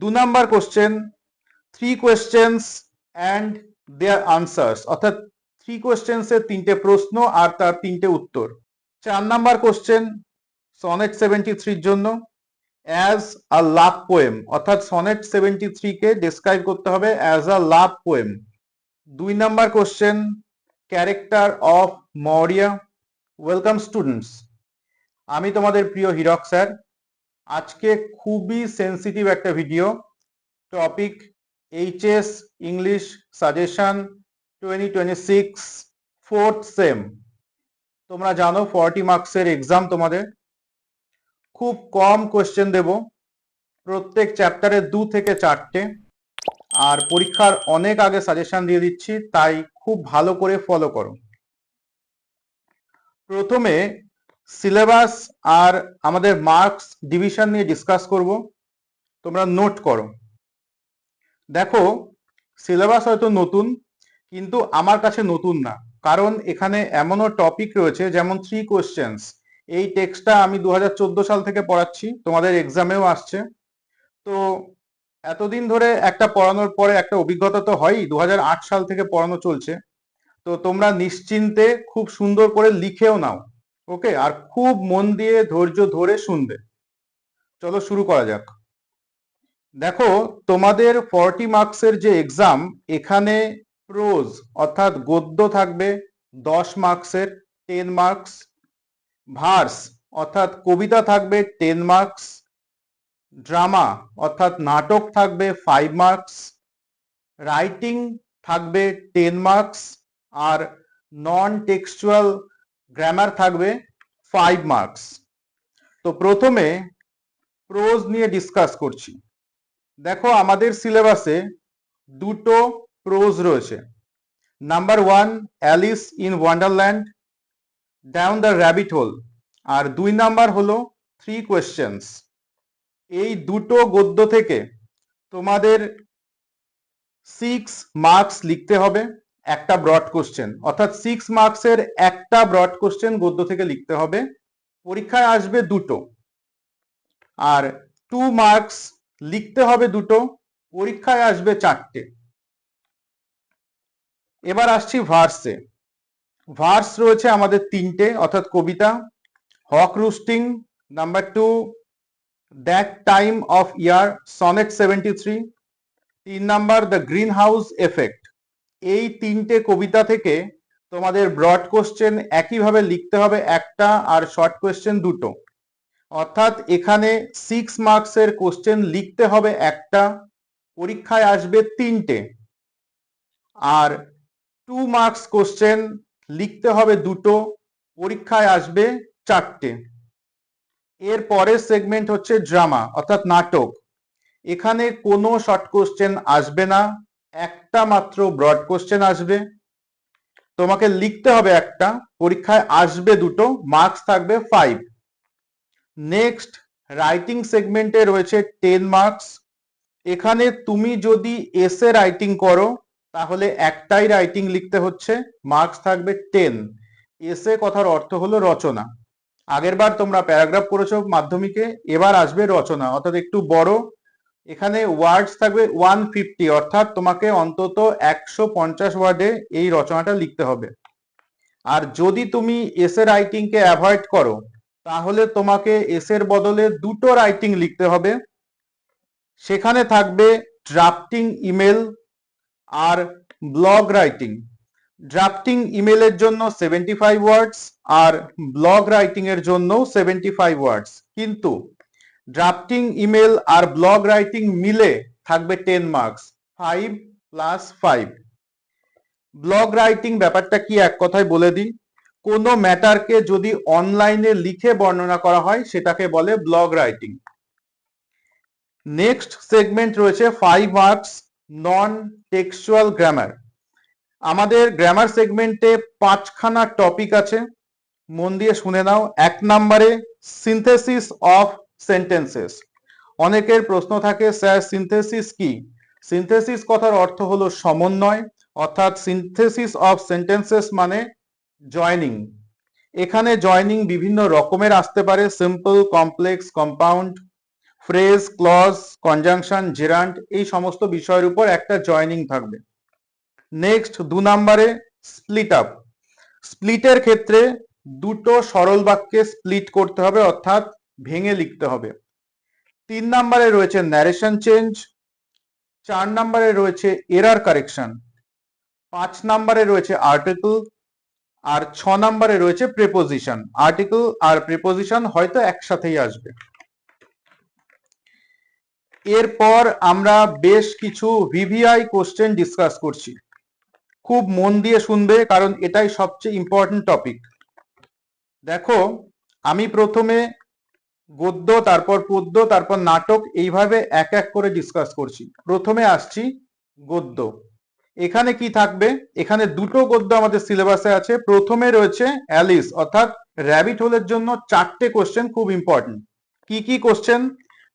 2 number question 3 questions and their answers, অর্থাৎ 3 কোয়েশ্চেন্সের 3টে প্রশ্ন আর তার 3টে উত্তর। 4 নাম্বার কোশ্চেন সনেট 73 জন্য অ্যাজ আ লাভ পোয়েম, অর্থাৎ সনেট 73 কে ডেসক্রাইব করতে হবে as a love poem. 2 number question character of Maurya. Welcome students, আমি তোমাদের প্রিয় হীরক স্যার। আজকে খুবই সেন্সিটিভ একটা video, topic HS English suggestion 2026 fourth sem. তোমরা জানো 40 মার্কসের এক্সাম তোমাদের, খুব কম কোশ্চেন দেব, প্রত্যেক চ্যাপ্টারে 2 থেকে 4টে, আর পরীক্ষার অনেক আগে সাজেশন দিয়ে দিচ্ছি, তাই খুব ভালো করে ফলো করো। প্রথমে সিলেবাস আর আমাদের মার্কস ডিভিশন নিয়ে ডিসকাস করব, তোমরা নোট করো। দেখো, সিলেবাস হয়তো নতুন, কিন্তু আমার কাছে নতুন না, কারণ এখানে এমনও টপিক রয়েছে যেমন 3 কোয়েশ্চেন্স। এই টেক্সটটা আমি 2014 সাল থেকে পড়াচ্ছি, তোমাদের এক্সামেও আসছে। তো এতদিন ধরে একটা পড়ানোর পরে একটা অভিজ্ঞতা তো হয়ই, 2008 সাল থেকে পড়ানো চলছে। তো তোমরা নিশ্চিন্তে খুব সুন্দর করে লিখেও নাও, ওকে, আর খুব মন দিয়ে ধৈর্য ধরে শুনবে। চলো শুরু করা যাক। দেখো, তোমাদের 40 মার্কসের যে এক্সাম, এখানে প্রোজ অর্থাৎ গদ্য থাকবে 10 মার্কসের, 10 মার্কস। ভার্স অর্থাৎ কবিতা থাকবে 10 মার্কস। ড্রামা অর্থাৎ নাটক থাকবে 5 মার্কস। রাইটিং থাকবে 10 মার্কস, আর নন টেক্সচুয়াল গ্রামার থাকবে 5 মার্কস। তো প্রথমে প্রোজ নিয়ে ডিসকাস করছি। দেখো, আমাদের সিলেবাসে 2টো প্রোজ রয়েছে। Number 1 Alice in Wonderland, down the rabbit hole, আর 2 নাম্বার হলো 3 কোয়েশ্চেন্স। এই দুটো গদ্য থেকে তোমাদের 6 মার্কস লিখতে হবে, একটা ব্রড কোশ্চেন, অর্থাৎ 6 মার্কসের একটা ব্রড কোশ্চেন গদ্য থেকে লিখতে হবে। পরীক্ষায় আসবে 2টো, আর 2 মার্কস লিখতে হবে 2টো, পরীক্ষায় আসবে 4টে। এবার আসছি ভার্সে। ভার্স রয়েছে আমাদের 3টে, অর্থাৎ কবিতা। Hawk roosting, number 2 that time of year, sonnet 73। 3 number the greenhouse effect. এই 3টে কবিতা থেকে তোমাদের ব্রড কোশ্চেন একইভাবে লিখতে হবে একটা, আর শর্ট কোশ্চেন 2টো। অর্থাৎ এখানে 6 মার্কসের কোশ্চেন লিখতে হবে একটা, পরীক্ষায় আসবে 3টে, আর 2 মার্কস কোশ্চেন লিখতে হবে 2টো, পরীক্ষায় আসবে 4টে। এর পরের সেগমেন্ট হচ্ছে ড্রামা অর্থাৎ নাটক। এখানে কোনো শর্ট কোশ্চেন আসবে না, একটা মাত্র ব্রড কোশ্চেন আসবে, তোমাকে লিখতে হবে একটা, পরীক্ষায় আসবে 2টো, মার্কস থাকবে 5। নেক্সট রাইটিং সেগমেন্টে রয়েছে 10 মার্কস। এখানে তুমি যদি এসে রাইটিং করো তাহলে একটাই রাইটিং লিখতে হচ্ছে, মার্কস থাকবে 10। এসে কথার অর্থ হলো রচনা। আগের বার তোমরা প্যারাগ্রাফ করেছো মাধ্যমিকে, এবার আসবে রচনা, অর্থাৎ একটু বড়। এখানে ওয়ার্ডস থাকবে 150, অর্থাৎ তোমাকে অন্তত 150 ওয়ার্ডে এই রচনাটা লিখতে হবে। আর যদি তুমি এসে রাইটিংকে অ্যাভয়েড করো তাহলে তোমাকে এসের বদলে 2টো রাইটিং লিখতে হবে। সেখানে থাকবে ড্রাফটিং ইমেল আর ব্লগ রাইটিং। ড্রাফটিং ইমেলের জন্য 75 ওয়ার্ডস, আর ব্লগ রাইটিং এর জন্য 75 ওয়ার্ডস, কিন্তু ড্রাফটিং ইমেল আর ব্লগ রাইটিং মিলে থাকবে 10 মার্কস, 5 + 5। ব্লগ রাইটিং ব্যাপারটা কি এক কথায় বলে দিই, কোনো ম্যাটারকে যদি অনলাইনে লিখে বর্ণনা করা হয় সেটাকে বলে ব্লগ রাইটিং। নেক্সট সেগমেন্ট রয়েছে 5 মার্কস নন টেক্সচুয়াল গ্রামার। আমাদের গ্রামার সেগমেন্টে 5খানা টপিক আছে, মন দিয়ে শুনে নাও। 1 নম্বরে সিনথেসিস অফ সেন্টেন্সেস। অনেকের প্রশ্ন থাকে, স্যার সিনথেসিস কি? সিনথেসিস কথার অর্থ হলো সমন্বয়, অর্থাৎ সিনথেসিস অফ সেন্টেন্সেস মানে জয়নিং। এখানে জয়নিং বিভিন্ন রকমের আসতে পারে, simple, complex, compound. Phrase, clause, conjunction, gerund এই সমস্ত বিষয়ের উপর একটা জয়নিং থাকবে। নেক্সট 2 নম্বরে স্প্লিট আপ। স্প্লিটের ক্ষেত্রে দুটো সরল বাক্যে স্প্লিট করতে হবে, অর্থাৎ ভেঙে লিখতে হবে। 3 নম্বরে রয়েছে ন্যারেশন চেঞ্জ, 4 নম্বরে রয়েছে এরার কারেকশন, 5 নম্বরে রয়েছে আর্টিকেল, আর 6 নম্বরে রয়েছে প্রিপোজিশন। আর্টিকেল আর প্রিপোজিশন হয়তো একসাথেই আসবে। এরপর আমরা বেশ কিছু ভিভিআই কোশ্চেন ডিসকাস করছি, খুব মন দিয়ে শুনবে কারণ এটাই সবচেয়ে ইম্পর্টেন্ট টপিক। দেখো, আমি প্রথমে গদ্য, তারপর পদ্য, তারপর নাটক, এইভাবে এক এক করে ডিসকাস করছি। প্রথমে আসছি গদ্য। এখানে কি থাকবে? এখানে দুটো গদ্য আমাদের সিলেবাসে আছে। প্রথমে রয়েছে অ্যালিস অর্থাৎ র্যাবিট হোলের জন্য 4টে কোশ্চেন, খুব ইম্পর্টেন্ট। কি কি question?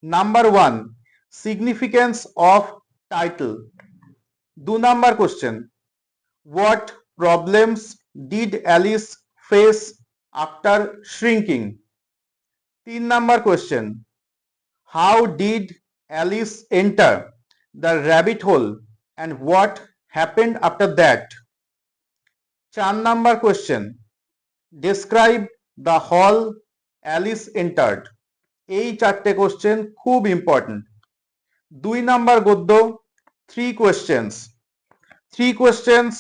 Number 1, significance of title. 2 number question, what problems did Alice face after shrinking. 3 number question, how did Alice enter the rabbit whole and what happened after that. 4 number question, describe the hall Alice entered. এই 4টে question খুব important. 2 number গদ্য, 3 questions। 3 questions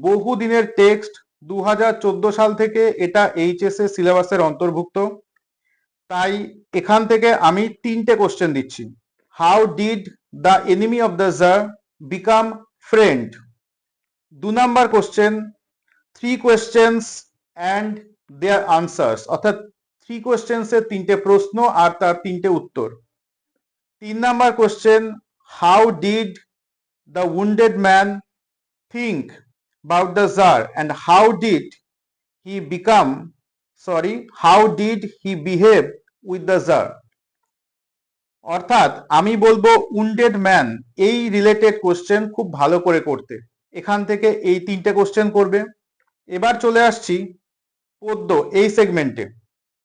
বহু দিনের text, 2014 সাল থেকে এটা HSA সিলেবাসের অন্তর্ভুক্ত, তাই এখান থেকে আমি 3টে কোশ্চেন দিচ্ছি। How did the enemy of the czar become friend. 2 number question, 3 questions and their answers, অর্থাৎ 3 questions এর 3টে প্রশ্ন আর তার 3টে উত্তর। 3 number question, how did the wounded man think about the czar and how did he behave with the czar। অর্থাৎ আমি বলবো উন্ডেড ম্যান এই রিলেটেড কোশ্চেন খুব ভালো করে করতে। এখান থেকে এই 3টে কোশ্চেন করবে। এবার চলে আসছি পদ্য এই সেগমেন্টে।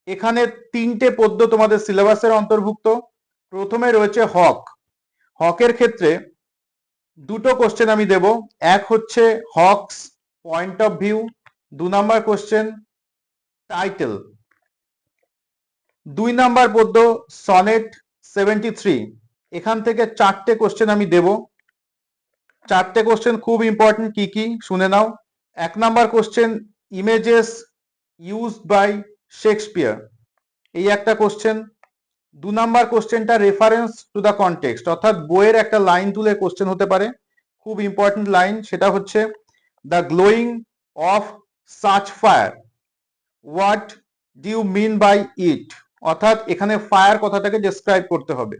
এখানে 3টে পদ্য তোমাদের সিলেবাসের অন্তর্ভুক্ত। প্রথমে রয়েছে হক। হকের ক্ষেত্রে দুটো কোশ্চেন আমি দেব। এক হচ্ছে Hawks point of view, 2 number question title. 2 number পদ্য সনেট 73। এখান থেকে 4টে কোশ্চেন আমি দেব। 4টে কোশ্চেন খুব ইম্পর্টেন্ট। কি কি শুনে নাও। 1 number question, images used by Shakespeare, এই একটা কোশ্চেন। 2 নাম্বার কোশ্চেনটা রেফারেন্স টু দ্য কনটেক্সট, অর্থাৎ বইয়ের একটা লাইন তুলে কোশ্চেন হতে পারে, খুব ইম্পর্টেন্ট লাইন। সেটা হচ্ছে the glowing of such fire, what do you mean by it, অর্থাৎ এখানে ফায়ার কথাটাকে ডেসক্রাইব করতে হবে।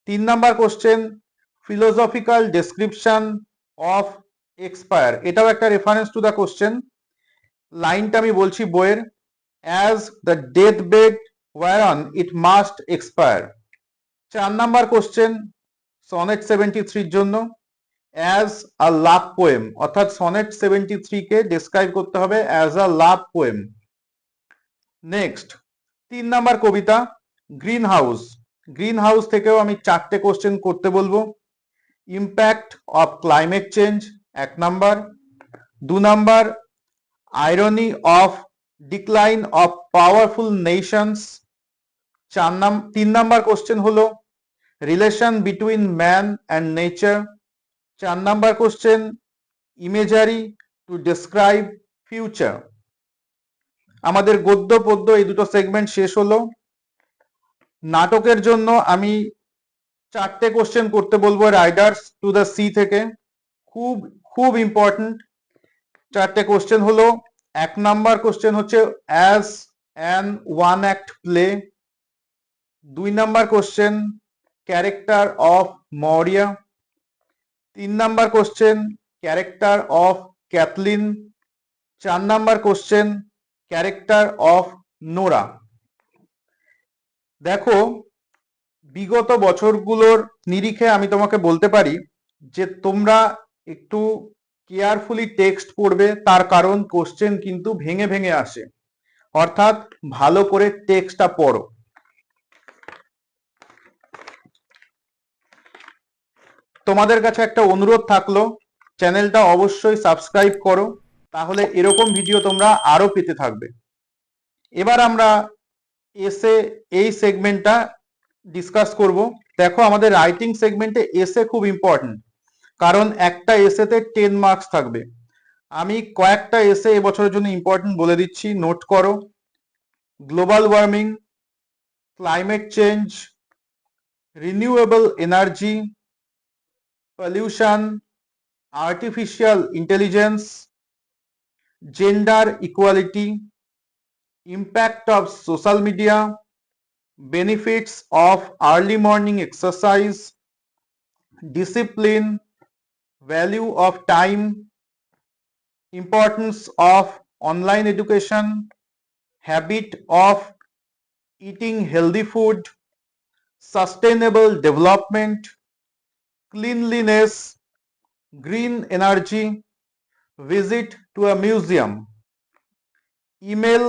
3 number question, philosophical description of expire, এটাও একটা রেফারেন্স টু দ্য কোশ্চেন। লাইনটা আমি বলছি বইয়ের, as the deathbed whereon it must expire। 4 number question sonnet 73 জন্য, অ্যাজ আ লাভ পোয়েম, অর্থাৎ সনেট 73 কে ডেসক্রাইব করতে হবে as a love poem. Next 3 number কবিতা গ্রিন হাউস। গ্রিন হাউস থেকেও আমি 4টে কোশ্চেন করতে বলবো। Impact of climate change 1 number. 2 number irony of decline of powerful nations. 3 number question হলো relation between man and nature. 4 number question imagery to describe future. আমাদের গদ্য পদ্য এই দুটো সেগমেন্ট শেষ হলো। নাটকের জন্য আমি 4টে কোশ্চেন করতে বলবো রাইডার্স টু দ্য সি থেকে, খুব খুব ইম্পর্টেন্ট। 4টে কোশ্চেন হলো, 1 নাম্বার কোশ্চেন হচ্ছে as an one act play. 2 number question character of Maurya. 3 number question character of Cathleen. 4 number question character of Nora. দেখো, বিগত বছরগুলোর নিরিখে আমি তোমাকে বলতে পারি যে তোমরা একটু কেয়ারফুলি টেক্সট পড়বে, তার কারণ কোশ্চেন কিন্তু ভেঙে ভেঙে আসে, অর্থাৎ ভালো করে টেক্সটটা পড়ো। তোমাদের কাছে একটা অনুরোধ থাকলো, চ্যানেলটা অবশ্যই সাবস্ক্রাইব করো, তাহলে এরকম ভিডিও তোমরা আরো পেতে থাকবে। এবার আমরা এসে এই সেগমেন্টটা ডিসকাস করব। দেখো, আমাদের রাইটিং সেগমেন্টে এসে খুব ইম্পর্টেন্ট, কারণ একটা এসেতে 10 মার্কস থাকবে। আমি কয়েকটা এসে এবছরের জন্য ইম্পর্টেন্ট বলে দিচ্ছি, নোট করো। Global warming, climate change, renewable energy, pollution, artificial intelligence, gender equality, impact of social media, benefits of early morning exercise, discipline, value of time, importance of online education, habit of eating healthy food, sustainable development, cleanliness, green energy, visit to a museum. Email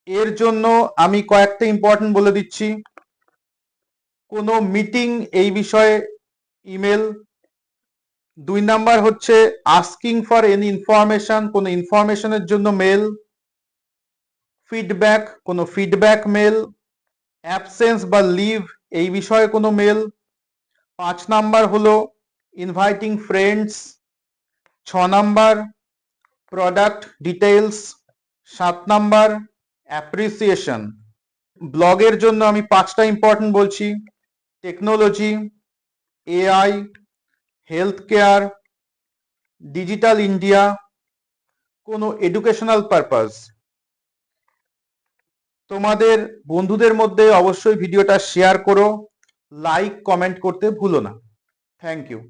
এর জন্য আমি কয়েকটা important বলে দিচ্ছি। কোনো meeting এই বিষয়ে email. 2 number হচ্ছে আস্কিং ফর এনি ইনফরমেশন, কোনো ইনফরমেশনের জন্য মেল। ফিডব্যাক, কোনো ফিডব্যাক মেল। অ্যাবসেন্স বা লিভ এই বিষয়ে কোনো মেল। 5 নাম্বার হলো inviting friends. 6 number product details. 7 number appreciation. ব্লগের জন্য আমি 5টা ইম্পর্টেন্ট বলছি: technology, AI, health care, digital India, কোনো এডুকেশনাল পারপাস। তোমাদের বন্ধুদের মধ্যে অবশ্যই ভিডিওটা শেয়ার করো, লাইক কমেন্ট করতে ভুলো না। Thank you.